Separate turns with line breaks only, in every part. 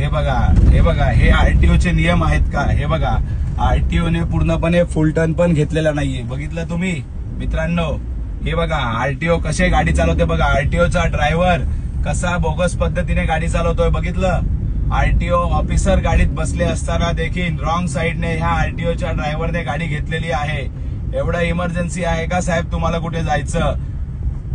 हे बघा हे आरटीओचे नियम आहेत का? हे बघा, आरटीओने पूर्णपणे फुल टर्न पण घेतलेला नाहीये. बघितलं तुम्ही मित्रांनो? हे बघा आरटीओ कसे गाडी चालवते बघा. आरटीओचा ड्रायव्हर कसा बोगस पद्धतीने गाडी चालवतोय बघितलं. आरटीओ ऑफिसर गाडीत बसले असताना देखील रॉंग साईडने ह्या आरटीओच्या ड्रायव्हरने गाडी घेतलेली आहे. एवढं इमर्जन्सी आहे का साहेब तुम्हाला कुठे जायचं?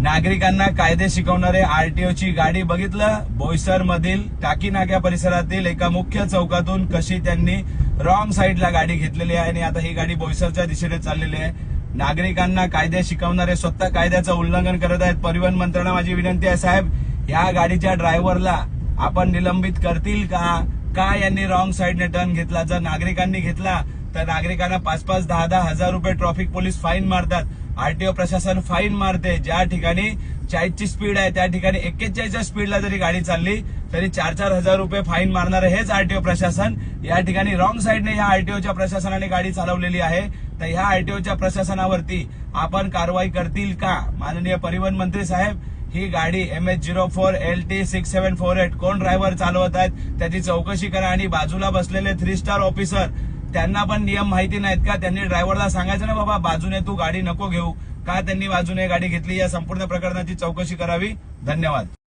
नागरिकांना कायदे शिकवणारे आरटीओची गाडी बघितलं. बोईसर मधील टाकी नाक्या परिसरातील एका मुख्य चौकातून कशी त्यांनी रॉंग साईडला गाडी घेतलेली आहे आणि आता ही गाडी बोईसरच्या दिशेने चाललेली आहे. नागरिकांना कायदे शिकवणारे स्वतः कायद्याचं उल्लंघन करत आहेत. परिवहन मंत्र्यांना माझी विनंती आहे साहेब, या गाडीच्या ड्रायव्हरला आपण निलंबित करतील का? का यांनी रॉंग साईडने टर्न घेतला? जर नागरिकांनी घेतला तर नागरिकांना 5-5, 10-10 हजार रुपये ट्रॅफिक पोलीस फाईन मारतात. आरटीओ प्रशासन फाईन मारते. ज्या ठिकाणी 40ची स्पीड आहे त्या ठिकाणी 41च्या स्पीडला जरी गाडी चालली तरी 4-4 हजार रुपये फाईन मारणारे हेच आरटीओ प्रशासन. या ठिकाणी रॉंग साईडने ह्या आरटीओच्या प्रशासनाने गाडी चालवलेली आहे. तर ह्या आरटीओच्या प्रशासनावरती आपण कारवाई करतील का? माननीय परिवहन मंत्री साहेब, ही गाडी MH04 LT 6748 कोण ड्रायव्हर चालवत आहेत त्याची चौकशी करा. आणि बाजूला बसलेले 3 स्टार ऑफिसर, त्यांना पण नियम माहिती नाहीत का? त्यांनी ड्रायव्हरला सांगायचं ना बाबा बाजूने तू गाडी नको घेऊ. का त्यांनी बाजूने गाडी घेतली? या संपूर्ण प्रकरणाची चौकशी करावी. धन्यवाद.